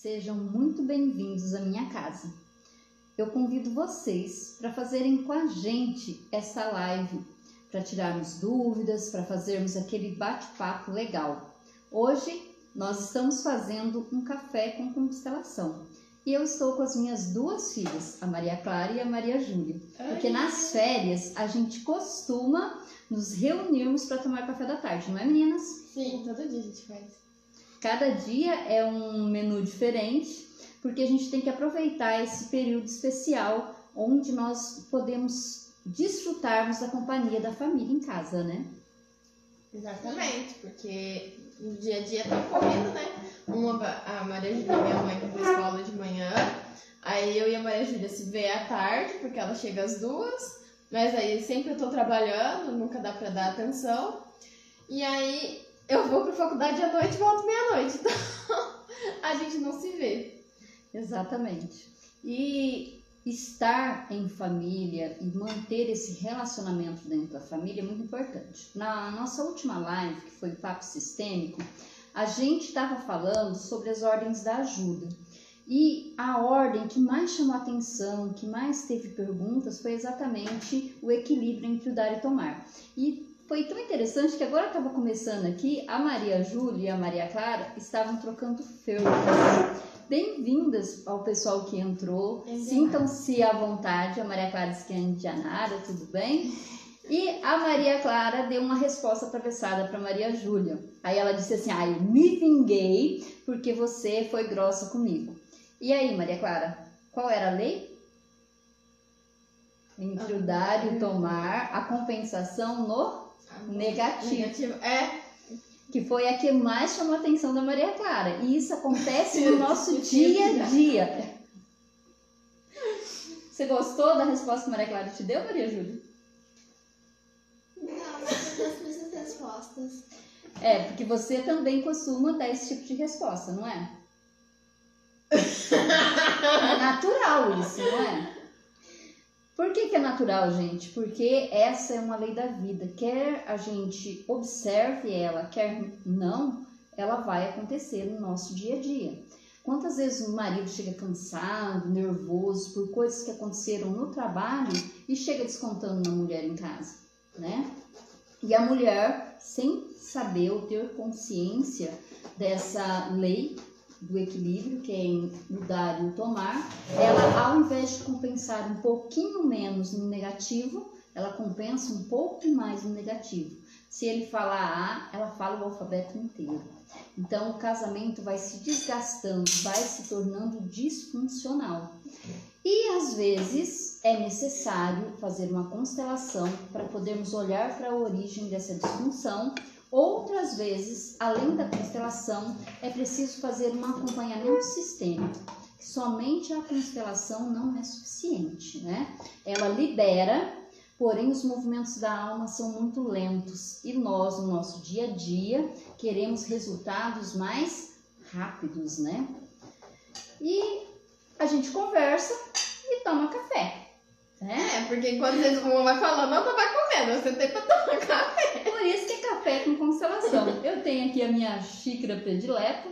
Sejam muito bem-vindos à minha casa. Eu convido vocês para fazerem com a gente essa live, para tirarmos dúvidas, para fazermos aquele bate-papo legal. Hoje nós estamos fazendo um café com constelação e eu estou com as minhas duas filhas, a Maria Clara e a Maria Júlia, porque nas férias a gente costuma nos reunirmos para tomar café da tarde, não é, meninas? Sim, todo dia a gente faz. Cada dia é um menu diferente, porque a gente tem que aproveitar esse período especial onde nós podemos desfrutarmos da companhia da família em casa, né? Exatamente, porque no dia a dia tá correndo, né? A Maria Júlia, minha mãe, vai pra escola de manhã, aí eu e a Maria Júlia se vê à tarde, porque ela chega às 2, mas aí sempre eu tô trabalhando, nunca dá pra dar atenção, e aí eu vou pra faculdade à noite e volto meia-noite, então a gente não se vê. Exatamente. E estar em família e manter esse relacionamento dentro da família é muito importante. Na nossa última live, que foi o Papo Sistêmico, a gente estava falando sobre as ordens da ajuda. E a ordem que mais chamou a atenção, que mais teve perguntas, foi exatamente o equilíbrio entre o dar e tomar. E foi tão interessante que agora estava começando aqui, a Maria Júlia e a Maria Clara estavam trocando figuras. Bem-vindas ao pessoal que entrou, sintam-se à vontade. A Maria Clara disse que é indianara, tudo bem? E a Maria Clara deu uma resposta atravessada para Maria Júlia. Aí ela disse assim, eu me vinguei porque você foi grossa comigo. E aí, Maria Clara, qual era a lei? Entre o dar e o tomar, a compensação no negativo. Que foi a que mais chamou a atenção da Maria Clara. E isso acontece no nosso dia a dia. Você gostou da resposta que a Maria Clara te deu, Maria Júlia? Não, mas eu gosto dessas respostas. Porque você também costuma dar esse tipo de resposta, não é? É natural isso, não é? Por que é natural, gente? Porque essa é uma lei da vida. Quer a gente observe ela, quer não, ela vai acontecer no nosso dia a dia. Quantas vezes o marido chega cansado, nervoso por coisas que aconteceram no trabalho e chega descontando na mulher em casa, né? E a mulher, sem saber ou ter consciência dessa lei do equilíbrio, que é o dar e o tomar, ela, ao invés de compensar um pouquinho menos no negativo, ela compensa um pouco mais no negativo. Se ele falar A, ela fala o alfabeto inteiro. Então, o casamento vai se desgastando, vai se tornando disfuncional. E, às vezes, é necessário fazer uma constelação para podermos olhar para a origem dessa disfunção. Outras vezes, além da constelação, é preciso fazer um acompanhamento sistêmico, que somente a constelação não é suficiente, né? Ela libera, porém os movimentos da alma são muito lentos e nós, no nosso dia a dia, queremos resultados mais rápidos, né? E a gente conversa e toma café. Porque enquanto uma vai falando, a outra vai comendo, você tem pra tomar café. Por isso que é café com constelação. Eu tenho aqui a minha xícara predileta,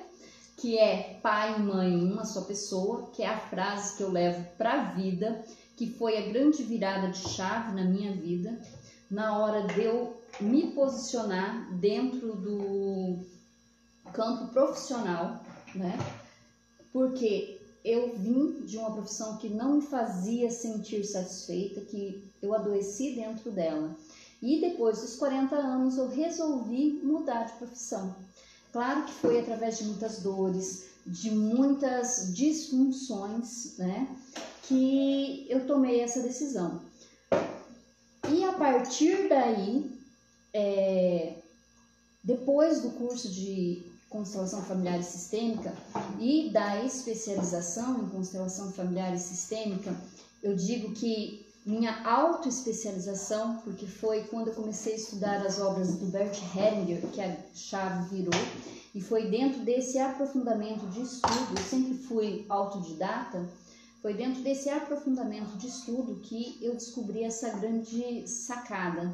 que é pai e mãe em uma só pessoa, que é a frase que eu levo pra vida, que foi a grande virada de chave na minha vida, na hora de eu me posicionar dentro do campo profissional, né? Porque eu vim de uma profissão que não me fazia sentir satisfeita, que eu adoeci dentro dela. E depois dos 40 anos eu resolvi mudar de profissão. Claro que foi através de muitas dores, de muitas disfunções, né, que eu tomei essa decisão. E a partir daí, depois do curso de constelação familiar e sistêmica e da especialização em constelação familiar e sistêmica, eu digo que minha autoespecialização, porque foi quando eu comecei a estudar as obras do Bert Hellinger que a chave virou, e foi dentro desse aprofundamento de estudo, eu sempre fui autodidata, foi dentro desse aprofundamento de estudo que eu descobri essa grande sacada.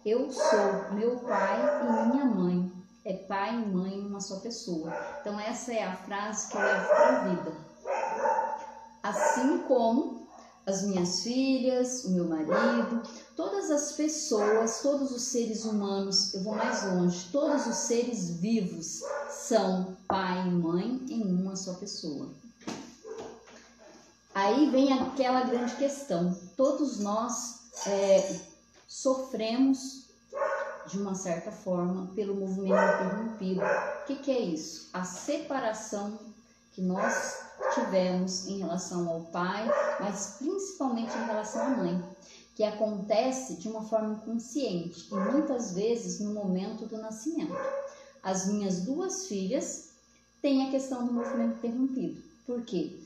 Eu sou meu pai e minha mãe. é pai e mãe em uma só pessoa. Então essa é a frase que eu levo para a vida. Assim como as minhas filhas, o meu marido, todas as pessoas, todos os seres humanos, eu vou mais longe, todos os seres vivos são pai e mãe em uma só pessoa. Aí vem aquela grande questão, todos nós sofremos de uma certa forma pelo movimento interrompido. O que é isso? A separação que nós tivemos em relação ao pai, mas principalmente em relação à mãe, que acontece de uma forma inconsciente e muitas vezes no momento do nascimento. As minhas 2 filhas têm a questão do movimento interrompido. Por quê?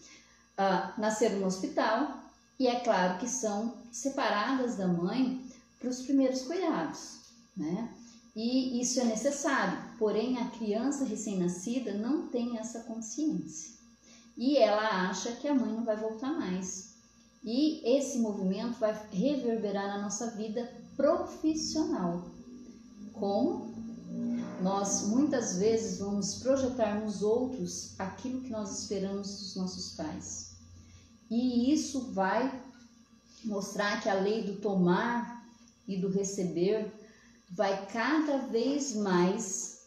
Nasceram no hospital e é claro que são separadas da mãe para os primeiros cuidados, né? E isso é necessário, porém a criança recém-nascida não tem essa consciência. E ela acha que a mãe não vai voltar mais. E esse movimento vai reverberar na nossa vida profissional. Como? Nós muitas vezes vamos projetar nos outros aquilo que nós esperamos dos nossos pais. E isso vai mostrar que a lei do tomar e do receber vai cada vez mais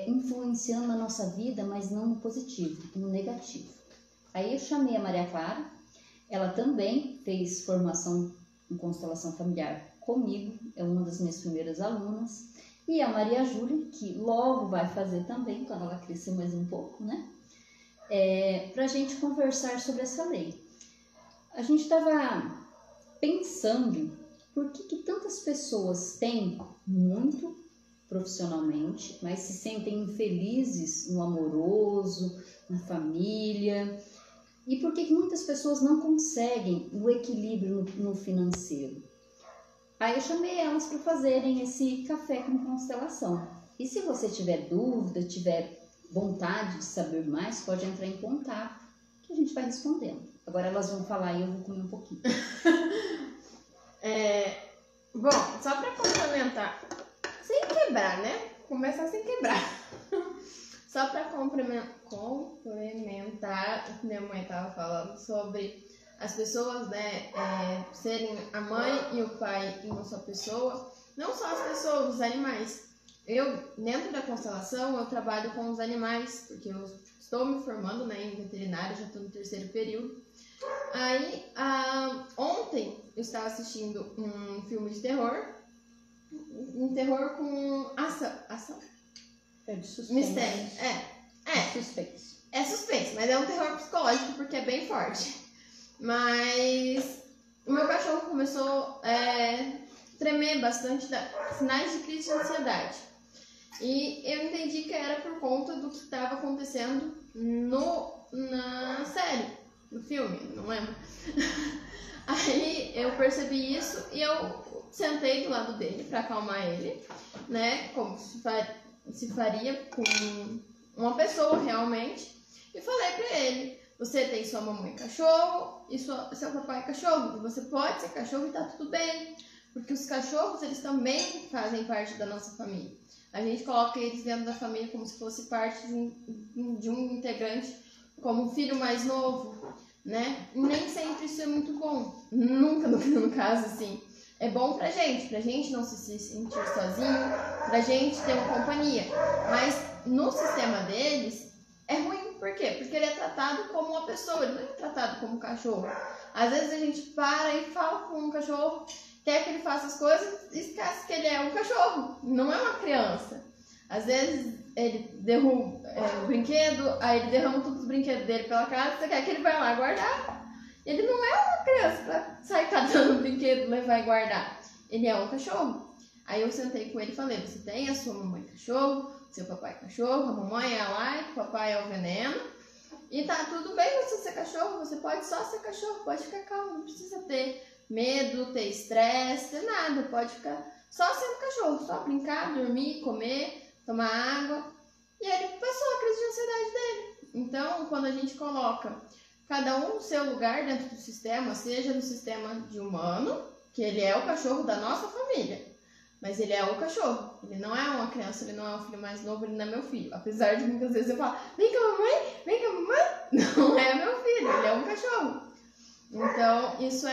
influenciando na nossa vida, mas não no positivo, no negativo. Aí eu chamei a Maria Clara, ela também fez formação em constelação familiar comigo, é uma das minhas primeiras alunas, e a Maria Júlia, que logo vai fazer também, quando ela crescer mais um pouco, né? Para a gente conversar sobre essa lei. A gente estava pensando por que tantas pessoas têm muito profissionalmente, mas se sentem infelizes no amoroso, na família, e por que muitas pessoas não conseguem o equilíbrio no financeiro. Aí eu chamei elas para fazerem esse café com constelação. E se você tiver dúvida, tiver vontade de saber mais, pode entrar em contato que a gente vai respondendo. Agora elas vão falar e eu vou comer um pouquinho. Bom, só para complementar, sem quebrar, né? Começar sem quebrar. Só para complementar o que minha mãe estava falando sobre as pessoas, né, serem a mãe e o pai em uma só pessoa. Não só as pessoas, os animais. Eu, dentro da constelação, eu trabalho com os animais, porque eu estou me formando, né, em veterinária, já estou no 3º período. Aí, ontem eu estava assistindo um filme de terror, com ação. É de suspense. Mistério. Suspense. É suspense, mas é um terror psicológico porque é bem forte. Mas o meu cachorro começou a tremer bastante, sinais de crise de ansiedade. E eu entendi que era por conta do que estava acontecendo na série, no filme, não lembro. Aí eu percebi isso e eu sentei do lado dele para acalmar ele, né? Como se faria com uma pessoa realmente. E falei para ele: você tem sua mamãe cachorro e seu papai cachorro. Você pode ser cachorro e tá tudo bem. Porque os cachorros, eles também fazem parte da nossa família. A gente coloca eles dentro da família como se fosse parte de um integrante, como um filho mais novo, né? Nem sempre isso é muito bom. Nunca, no caso, assim. É bom pra gente não se sentir sozinho, pra gente ter uma companhia. Mas no sistema deles, é ruim. Por quê? Porque ele é tratado como uma pessoa, ele não é tratado como um cachorro. Às vezes a gente para e fala com um cachorro, quer que ele faça as coisas e esquece que ele é um cachorro, não é uma criança. Às vezes ele derruba o brinquedo, aí ele derrama todos os brinquedos dele pela casa, você quer que ele vá lá guardar. Ele não é uma criança pra sair catando o brinquedo, levar e guardar. Ele é um cachorro. Aí eu sentei com ele e falei: você tem a sua mamãe cachorro, seu papai cachorro, a mamãe é a like, o papai é o veneno. E tá tudo bem você ser cachorro, você pode só ser cachorro, pode ficar calmo, não precisa ter medo, ter estresse, ter nada, pode ficar só sendo cachorro, só brincar, dormir, comer, tomar água. E ele passou a crise de ansiedade dele. Então, quando a gente coloca cada um no seu lugar dentro do sistema, seja no sistema de humano, que ele é o cachorro da nossa família, Mas ele é o cachorro. Ele não é uma criança, ele não é o filho mais novo, ele não é meu filho. Apesar de muitas vezes eu falar, vem cá mamãe, vem cá mamãe. Não é meu filho, ele é um cachorro. Então, isso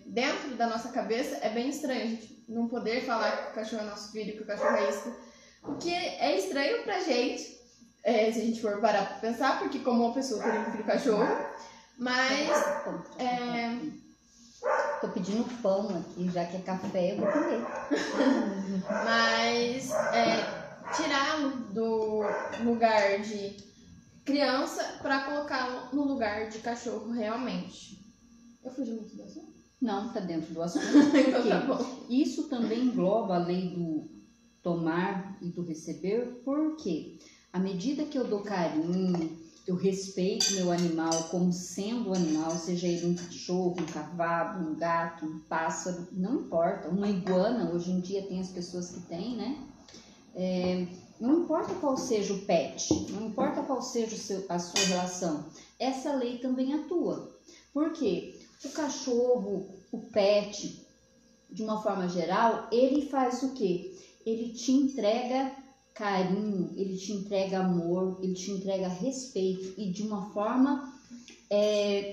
dentro da nossa cabeça é bem estranho. A gente não poder falar que o cachorro é nosso filho, que o cachorro é isso. O que é estranho pra gente, se a gente for parar pra pensar, porque como uma pessoa tem um filho cachorro, mas... Tô pedindo pão aqui, já que é café, eu vou comer. Mas tirá-lo do lugar de criança para colocá-lo no lugar de cachorro realmente. Eu fugi muito do assunto? Não, tá dentro do assunto. Então tá bom. Isso também engloba a lei do tomar e do receber, porque à medida que eu dou carinho, eu respeito meu animal como sendo um animal, seja ele um cachorro, um cavalo, um gato, um pássaro, não importa. Uma iguana, hoje em dia tem as pessoas que têm, né? Não importa qual seja o pet, não importa qual seja a sua relação, essa lei também atua. Por quê? O cachorro, o pet, de uma forma geral, ele faz o quê? Ele te entrega carinho, ele te entrega amor, ele te entrega respeito e de uma forma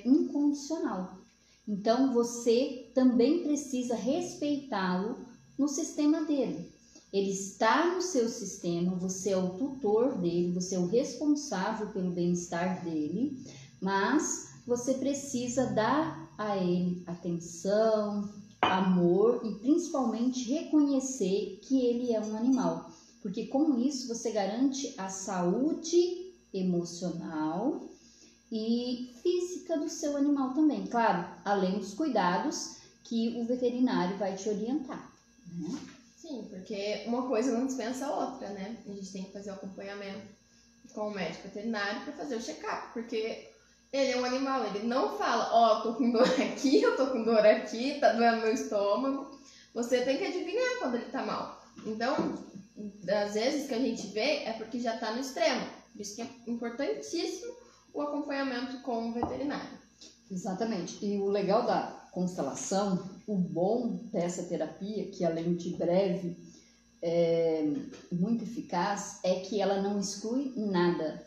incondicional. Então você também precisa respeitá-lo no sistema dele. Ele está no seu sistema, você é o tutor dele, você é o responsável pelo bem-estar dele, mas você precisa dar a ele atenção, amor e principalmente reconhecer que ele é um animal. Porque com isso você garante a saúde emocional e física do seu animal também. Claro, além dos cuidados que o veterinário vai te orientar, né? Sim, porque uma coisa não dispensa a outra, né? A gente tem que fazer o acompanhamento com o médico veterinário para fazer o check-up, porque ele é um animal, ele não fala, tô com dor aqui, eu tô com dor aqui, tá doendo meu estômago. Você tem que adivinhar quando ele tá mal. Então, das vezes que a gente vê, é porque já tá no extremo. Por isso que é importantíssimo o acompanhamento com o veterinário. Exatamente. E o legal da constelação, o bom dessa terapia, que além de breve, muito eficaz, é que ela não exclui nada.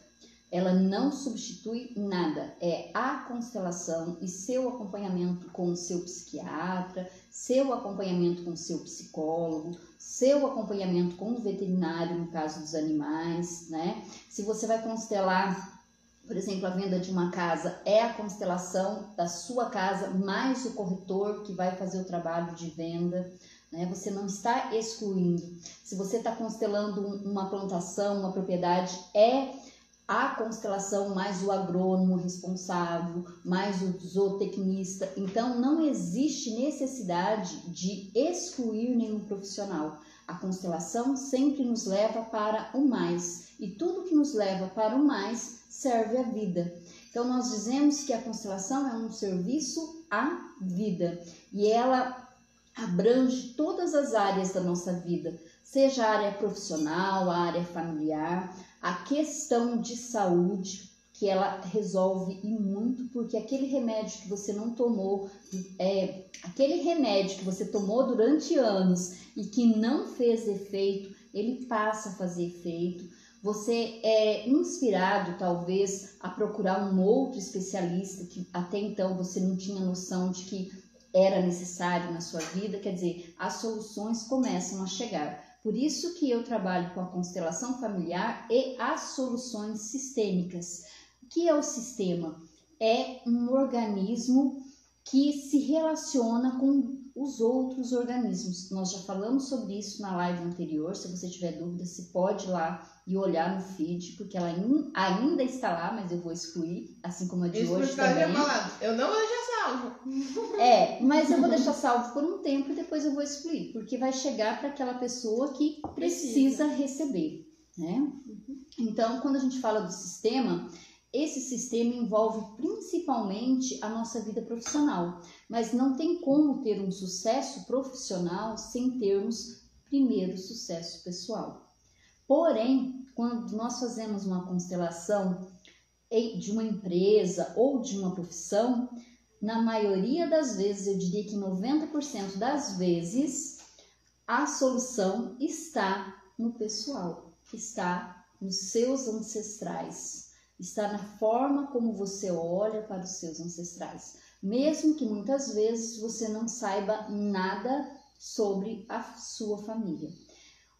Ela não substitui nada. É a constelação e seu acompanhamento com o seu psiquiatra, seu acompanhamento com o seu psicólogo, seu acompanhamento com o veterinário, no caso dos animais, né? Se você vai constelar, por exemplo, a venda de uma casa, é a constelação da sua casa, mais o corretor que vai fazer o trabalho de venda, né? Você não está excluindo. Se você está constelando uma plantação, uma propriedade, é a constelação mais o agrônomo responsável, mais o zootecnista. Então, não existe necessidade de excluir nenhum profissional. A constelação sempre nos leva para o mais. E tudo que nos leva para o mais serve à vida. Então, nós dizemos que a constelação é um serviço à vida. E ela abrange todas as áreas da nossa vida. Seja a área profissional, a área familiar, a questão de saúde, que ela resolve e muito, porque aquele remédio que você não tomou, aquele remédio que você tomou durante anos e que não fez efeito, ele passa a fazer efeito. Você é inspirado, talvez, a procurar um outro especialista que até então você não tinha noção de que era necessário na sua vida. Quer dizer, as soluções começam a chegar. Por isso que eu trabalho com a constelação familiar e as soluções sistêmicas. O que é o sistema? É um organismo que se relaciona com os outros organismos. Nós já falamos sobre isso na live anterior. Se você tiver dúvida, você pode ir lá e olhar no feed, porque ela ainda está lá, mas eu vou excluir, assim como a de isso hoje também. Eu não vou deixar salvo. Mas eu vou deixar salvo por um tempo e depois eu vou excluir, porque vai chegar para aquela pessoa que precisa receber, né? Então, quando a gente fala do sistema, esse sistema envolve principalmente a nossa vida profissional, mas não tem como ter um sucesso profissional sem termos primeiro sucesso pessoal. Porém, quando nós fazemos uma constelação de uma empresa ou de uma profissão, na maioria das vezes, eu diria que 90% das vezes, a solução está no pessoal, está nos seus ancestrais, está na forma como você olha para os seus ancestrais, mesmo que muitas vezes você não saiba nada sobre a sua família.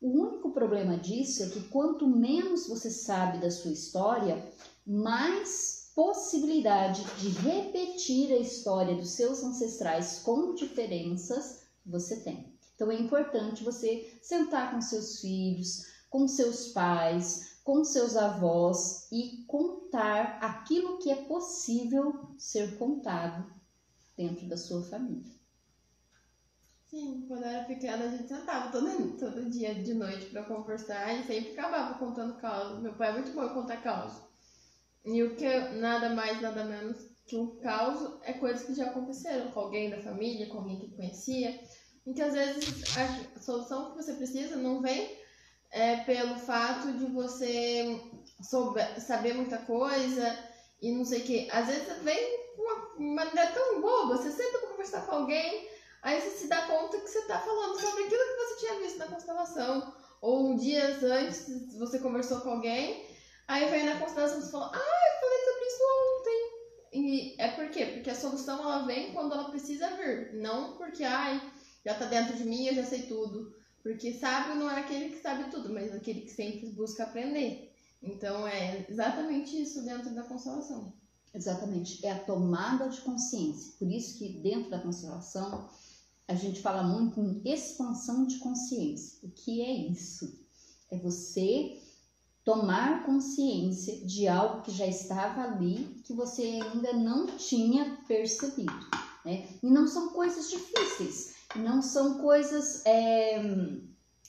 O único problema disso é que quanto menos você sabe da sua história, mais possibilidade de repetir a história dos seus ancestrais com diferenças você tem. Então é importante você sentar com seus filhos, com seus pais, com seus avós e contar aquilo que é possível ser contado dentro da sua família. Sim, quando eu era pequena a gente sentava todo dia de noite pra conversar e sempre acabava contando caos. Meu pai é muito bom em contar caos. E o que é nada mais, nada menos que um caos é coisas que já aconteceram com alguém da família, com alguém que conhecia. E que às vezes a solução que você precisa não vem pelo fato de você saber muita coisa e não sei o que. Às vezes vem uma maneira tão boba, você senta pra conversar com alguém, aí você se dá conta que você tá falando sobre aquilo que você tinha visto na constelação. Ou dias antes você conversou com alguém, aí vem na constelação e você fala, eu falei sobre isso ontem. E é por quê? Porque a solução ela vem quando ela precisa vir, não porque, já tá dentro de mim, eu já sei tudo. Porque sábio não é aquele que sabe tudo, mas aquele que sempre busca aprender. Então é exatamente isso dentro da constelação. Exatamente, é a tomada de consciência. Por isso que dentro da constelação a gente fala muito em expansão de consciência. O que é isso? É você tomar consciência de algo que já estava ali, que você ainda não tinha percebido, né? E não são coisas difíceis, não são coisas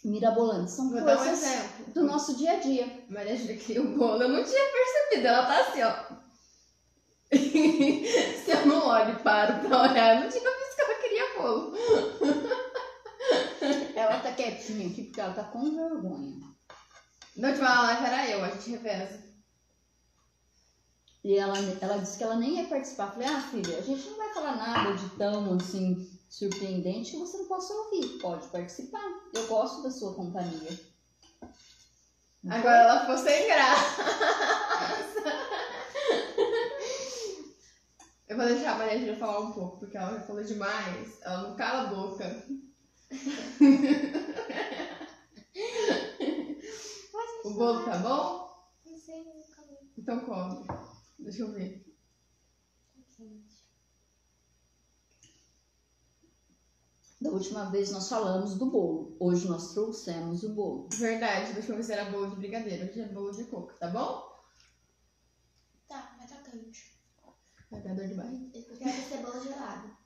mirabolantes, são Vou dar um coisas exemplo. do nosso dia a dia. Maria Júlia queria o bolo, eu não tinha percebido, ela tá assim, ó. Se eu não olho e paro pra olhar, eu não tinha visto que ela queria bolo. Ela tá quietinha aqui porque ela tá com vergonha. Na última live era eu, a gente reveza. E ela disse que ela nem ia participar. Falei, filha, a gente não vai falar nada de tão assim surpreendente que você não possa ouvir. Pode participar. Eu gosto da sua companhia. Agora ela ficou sem graça. Eu vou deixar a Maria Júlia falar um pouco, porque ela já falou demais. Ela não cala a boca. O bolo tá bom? Não sei, não acabou. Então come. Deixa eu ver. Da última vez nós falamos do bolo. Hoje nós trouxemos o bolo. Verdade, deixa eu ver se era bolo de brigadeiro. Hoje é bolo de coco, tá bom? Tá, vai tá quente. Vai dar dor de barriga. Eu quero cebola gelada.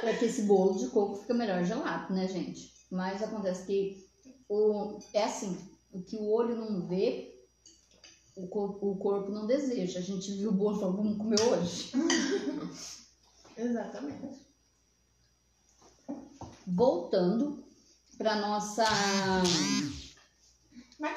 É que esse bolo de coco fica melhor gelado, né, gente? Mas acontece que é assim, o que o olho não vê, o corpo não deseja. A gente viu o bolo e falou, vamos comer hoje. Exatamente. Voltando para nossa Vai,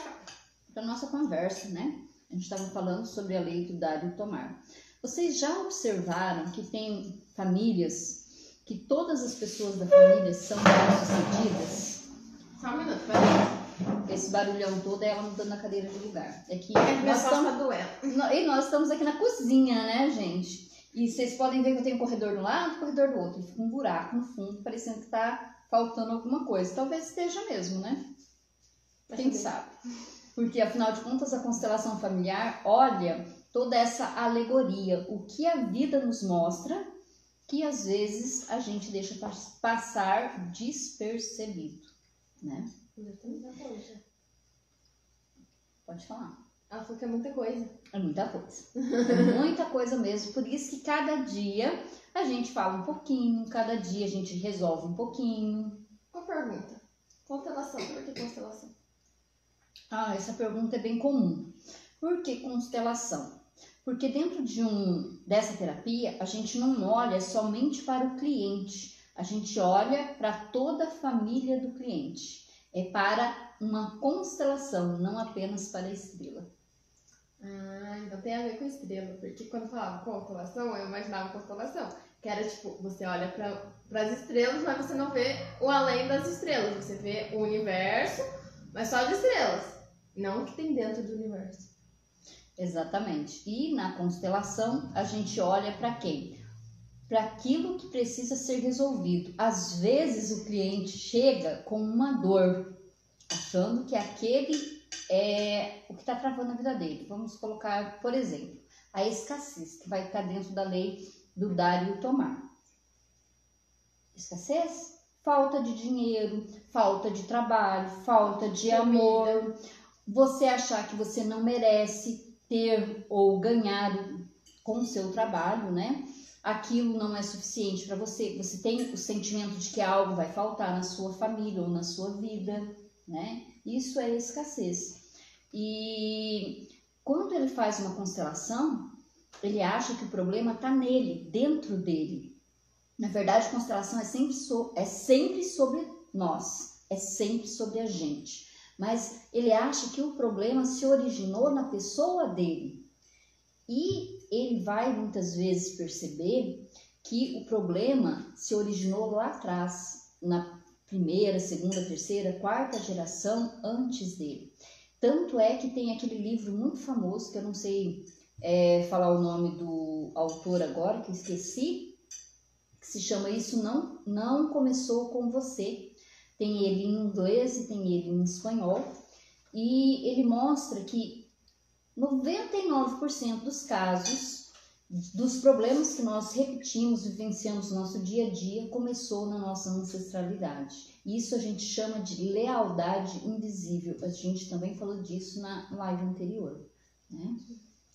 nossa conversa, né? A gente estava falando sobre a lei do dar e tomar. Vocês já observaram que tem famílias que todas as pessoas da família são bem-sucedidas? Só um minuto, vai. Esse barulhão todo é ela mudando a cadeira de lugar. É que Minha costa tá doendo. e nós estamos aqui na cozinha, né, gente? E vocês podem ver que eu tenho um corredor de um lado e um corredor do outro. E fica um buraco no fundo, parecendo que tá faltando alguma coisa. Talvez esteja mesmo, né? Quem sabe? Porque, afinal de contas, a constelação familiar olha toda essa alegoria. O que a vida nos mostra que, às vezes, a gente deixa passar despercebido, né? Pode falar. Ela falou que é muita coisa. É muita coisa. É muita coisa mesmo. Por isso que cada dia a gente fala um pouquinho, cada dia a gente resolve um pouquinho. Uma pergunta. Constelação. Por que constelação? Essa pergunta é bem comum. Por que constelação? Porque dentro dessa terapia, a gente não olha somente para o cliente. A gente olha para toda a família do cliente. É para uma constelação, não apenas para a estrela. Então tem a ver com estrela, porque quando falava constelação, eu imaginava constelação. Que era tipo, você olha para as estrelas, mas você não vê o além das estrelas. Você vê o universo, mas só de estrelas. Não o que tem dentro do universo. Exatamente. E na constelação, a gente olha para quem? Para aquilo que precisa ser resolvido. Às vezes o cliente chega com uma dor, achando que aquele é o que está travando a vida dele. Vamos colocar, por exemplo, a escassez, que vai estar dentro da lei do dar e o tomar. Escassez? Falta de dinheiro, falta de trabalho, falta de amor. Você achar que você não merece ter ou ganhar com o seu trabalho, né? Aquilo não é suficiente para você. Você tem o sentimento de que algo vai faltar na sua família ou na sua vida, né? Isso é escassez. E quando ele faz uma constelação, ele acha que o problema está nele, dentro dele. Na verdade, constelação é sempre sobre nós, é sempre sobre a gente. Mas ele acha que o problema se originou na pessoa dele. E ele vai muitas vezes perceber que o problema se originou lá atrás, na primeira, segunda, terceira, quarta geração antes dele. Tanto é que tem aquele livro muito famoso, que eu não sei falar o nome do autor agora, que eu esqueci, que se chama Isso Não Começou Com Você. Tem ele em inglês e tem ele em espanhol. E ele mostra que 99% dos casos, dos problemas que nós repetimos, vivenciamos no nosso dia a dia, começou na nossa ancestralidade. Isso a gente chama de lealdade invisível. A gente também falou disso na live anterior, né?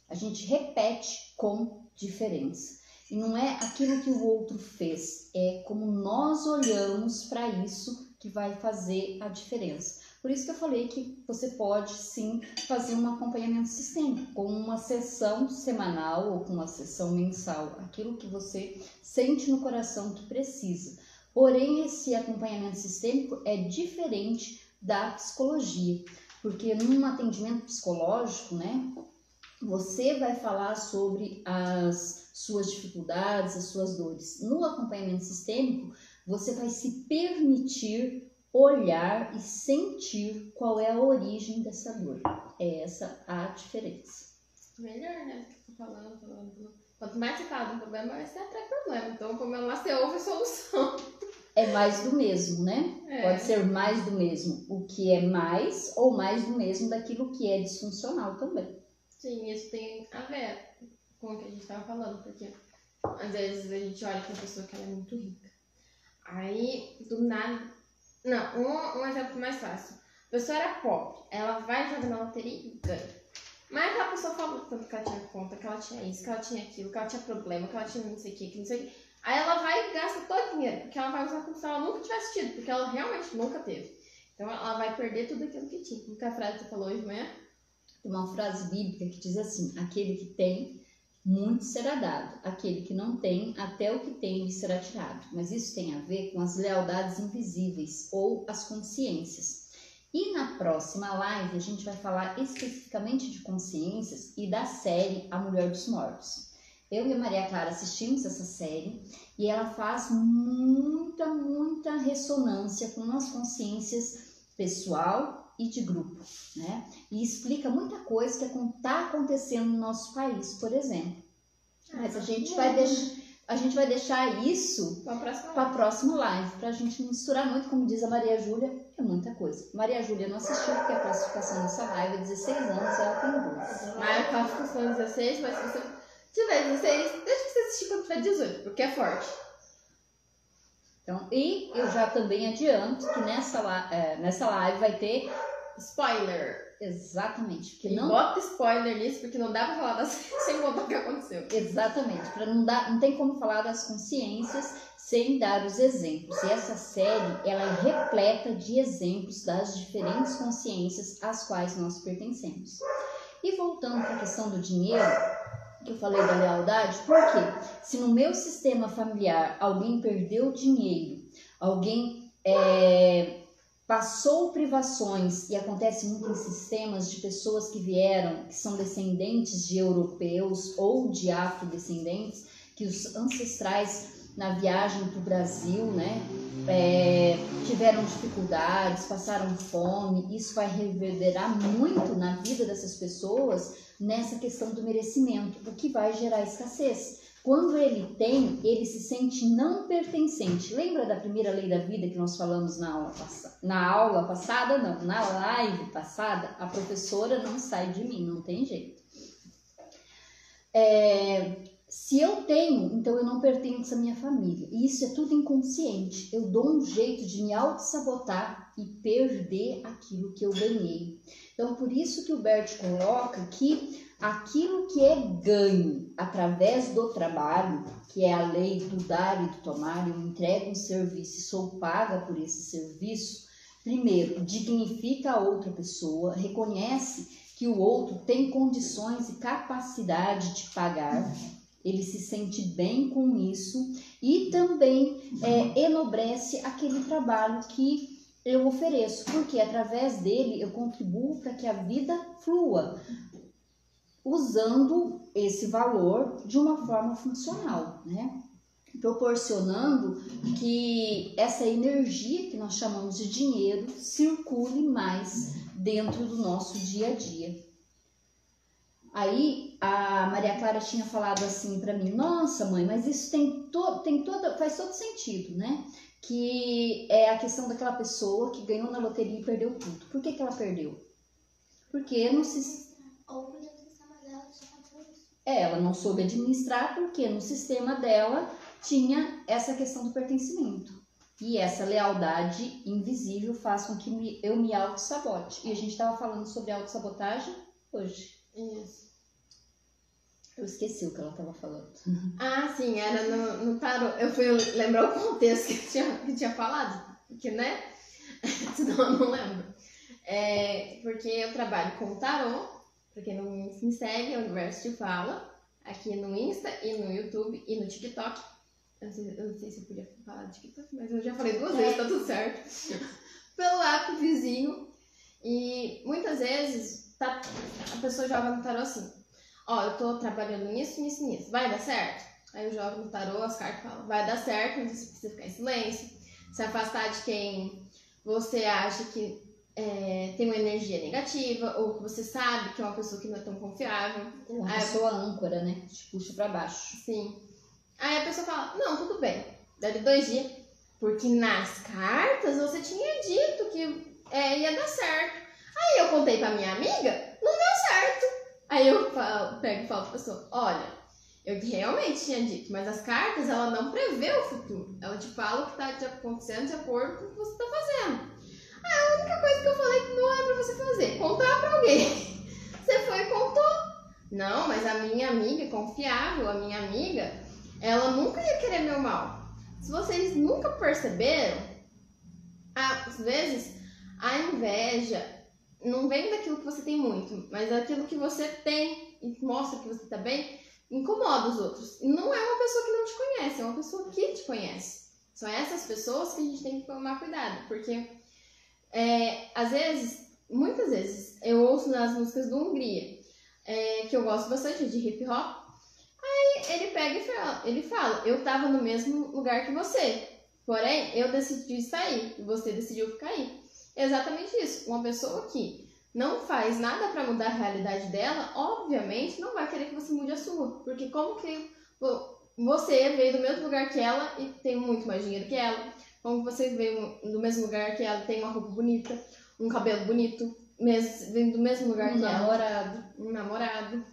A gente repete com diferença. E não é aquilo que o outro fez, é como nós olhamos para isso que vai fazer a diferença. Por isso que eu falei que você pode sim fazer um acompanhamento sistêmico, com uma sessão semanal ou com uma sessão mensal, aquilo que você sente no coração que precisa. Porém, esse acompanhamento sistêmico é diferente da psicologia, porque num atendimento psicológico, né, você vai falar sobre as suas dificuldades, as suas dores. No acompanhamento sistêmico, você vai se permitir olhar e sentir qual é a origem dessa dor. É essa a diferença. Melhor, né? Falando. Quanto mais você fala do problema, mais você atrai problema. Então, o problema lá você ouve a solução. É mais do mesmo, né? Pode ser mais do mesmo. O que é mais ou mais do mesmo daquilo que é disfuncional também. Sim, isso tem a ver com o que a gente estava falando, porque às vezes a gente olha para uma pessoa que ela é muito rica. Aí, do nada... Não, um exemplo mais fácil. A pessoa era pobre, ela vai jogar na loteria e ganha. Mas aquela pessoa falou tanto que ela tinha conta, que ela tinha isso, que ela tinha aquilo, que ela tinha problema, que ela tinha não sei o que não sei o que. Aí ela vai e gasta todo o dinheiro, porque ela vai usar como se ela nunca tivesse tido, porque ela realmente nunca teve. Então ela vai perder tudo aquilo que tinha. Qual é a frase que você falou hoje de manhã? Tem uma frase bíblica que diz assim: aquele que tem, muito será dado. Aquele que não tem, até o que tem lhe será tirado. Mas isso tem a ver com as lealdades invisíveis ou as consciências. E na próxima live a gente vai falar especificamente de consciências e da série A Mulher dos Mortos. Eu e a Maria Clara assistimos essa série e ela faz muita ressonância com as consciências pessoal e de grupo, né? E explica muita coisa que está acontecendo no nosso país, por exemplo. Mas a gente vai deixar isso para a próxima live, para a gente não misturar muito, como diz a Maria Júlia, é muita coisa. Maria Júlia não assistiu porque a classificação dessa live é 16 anos, ela tem 12. Mas a classificação é 16, mas se você tiver 16, deixa que você assistir quando tiver 18, porque é forte. Então, e eu já também adianto que nessa live vai ter spoiler. Exatamente. Porque não bota spoiler nisso, porque não dá pra falar sem contar o que aconteceu. Exatamente. Não tem como falar das consciências sem dar os exemplos. E essa série, ela é repleta de exemplos das diferentes consciências às quais nós pertencemos. E voltando para a questão do dinheiro, que eu falei da lealdade, por quê? Se no meu sistema familiar alguém perdeu dinheiro, alguém passou privações, e acontece muito em sistemas de pessoas que vieram, que são descendentes de europeus ou de afrodescendentes, que os ancestrais na viagem para o Brasil, né? Tiveram dificuldades, passaram fome. Isso vai reverberar muito na vida dessas pessoas nessa questão do merecimento, o que vai gerar escassez. Quando ele tem, ele se sente não pertencente. Lembra da primeira lei da vida que nós falamos na aula passada? Não, na live passada, a professora não sai de mim, não tem jeito. Se eu tenho, então eu não pertenço à minha família. E isso é tudo inconsciente. Eu dou um jeito de me auto-sabotar e perder aquilo que eu ganhei. Então, por isso que o Bert coloca que aquilo que é ganho através do trabalho, que é a lei do dar e do tomar, eu entrego um serviço e sou paga por esse serviço, primeiro, dignifica a outra pessoa, reconhece que o outro tem condições e capacidade de pagar, ele se sente bem com isso e também enobrece aquele trabalho que eu ofereço, porque através dele eu contribuo para que a vida flua, usando esse valor de uma forma funcional, né? Proporcionando que essa energia que nós chamamos de dinheiro circule mais dentro do nosso dia a dia. Aí a Maria Clara tinha falado assim para mim: nossa mãe, mas isso faz todo sentido, né? Que é a questão daquela pessoa que ganhou na loteria e perdeu tudo. Por que ela perdeu? Porque no sistema dela ela não soube administrar, porque no sistema dela tinha essa questão do pertencimento. E essa lealdade invisível faz com que eu me auto-sabote. E a gente estava falando sobre auto-sabotagem hoje. Isso. Eu esqueci o que ela estava falando. Ah, sim, era no tarô. Eu fui lembrar o contexto que tinha falado, que, né? Senão eu não lembro. Porque eu trabalho com tarô, pra quem não me segue, é o Universo de Fala, aqui no Insta e no YouTube e no TikTok. Eu não sei se eu podia falar de TikTok, mas eu já falei 2 vezes, tá tudo certo. Pelo app vizinho. E muitas vezes a pessoa joga no tarô assim: ó, eu tô trabalhando nisso, vai dar certo? Aí eu jogo no tarô, as cartas falam: vai dar certo, mas você precisa ficar em silêncio, se afastar de quem você acha que tem uma energia negativa, ou que você sabe que é uma pessoa que não é tão confiável. Uma pessoa âncora, né? Te puxa pra baixo. Sim. Aí a pessoa fala: não, tudo bem, dali 2 dias, porque nas cartas você tinha dito que ia dar certo. Aí eu contei pra minha amiga, não deu certo. Aí eu pego e falo pra pessoa: olha, eu realmente tinha dito, mas as cartas, ela não prevê o futuro. Ela te fala o que tá acontecendo de acordo com o que você tá fazendo. Aí a única coisa que eu falei que não é pra você fazer, contar pra alguém. Você foi e contou. Não, mas a minha amiga é confiável, a minha amiga, ela nunca ia querer meu mal. Se vocês nunca perceberam, às vezes a inveja não vem daquilo que você tem muito, mas daquilo que você tem e mostra que você tá bem, incomoda os outros. E não é uma pessoa que não te conhece, é uma pessoa que te conhece. São essas pessoas que a gente tem que tomar cuidado, porque às vezes, muitas vezes, eu ouço nas músicas do Hungria, que eu gosto bastante de hip hop, aí ele pega e ele fala: eu tava no mesmo lugar que você, porém eu decidi sair e você decidiu ficar aí. É exatamente isso. Uma pessoa que não faz nada para mudar a realidade dela, obviamente não vai querer que você mude a sua, porque como que você veio do mesmo lugar que ela e tem muito mais dinheiro que ela, como você veio do mesmo lugar que ela, tem uma roupa bonita, um cabelo bonito, vem do mesmo lugar que ela, um namorado.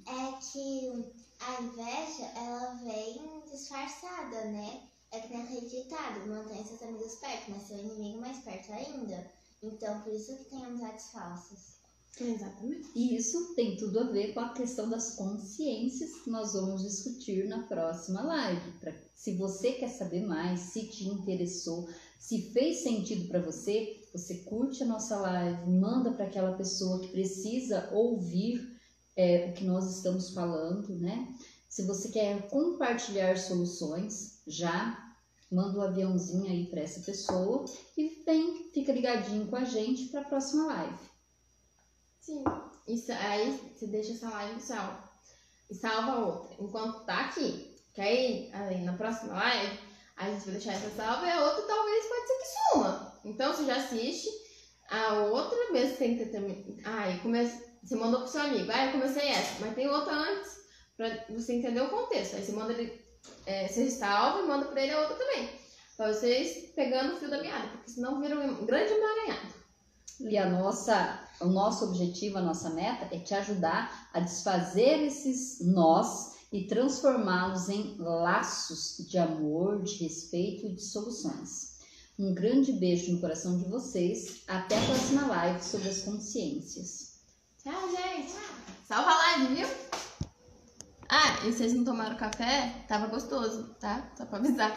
É que a inveja, ela vem disfarçada, né? É que nem aquele ditado: mantém seus amigos perto, mas seu inimigo mais perto ainda. Então, por isso que tem amizades falsas. Exatamente. E isso tem tudo a ver com a questão das consciências que nós vamos discutir na próxima live. Se você quer saber mais, se te interessou, se fez sentido para você, você curte a nossa live, manda para aquela pessoa que precisa ouvir o que nós estamos falando, né? Se você quer compartilhar soluções, já manda um aviãozinho aí para essa pessoa e fica ligadinho com a gente para a próxima live. Sim, isso aí você deixa essa live salva e salva outra. Enquanto tá aqui, Que aí na próxima live, a gente vai deixar essa salva e a outra talvez pode ser que suma. Então você já assiste a outra, mesmo sem ter terminado. Você mandou pro seu amigo, eu comecei essa, mas tem outra antes, pra você entender o contexto. Aí você manda ele, você salva e manda pra ele a outra também. Pra vocês pegando o fio da meada, porque senão vira um grande emaranhado. E o nosso objetivo, a nossa meta é te ajudar a desfazer esses nós e transformá-los em laços de amor, de respeito e de soluções. Um grande beijo no coração de vocês. Até a próxima live sobre as consciências. Tchau, gente. Salva a live, viu? E vocês não tomaram café? Tava gostoso, tá? Só pra avisar.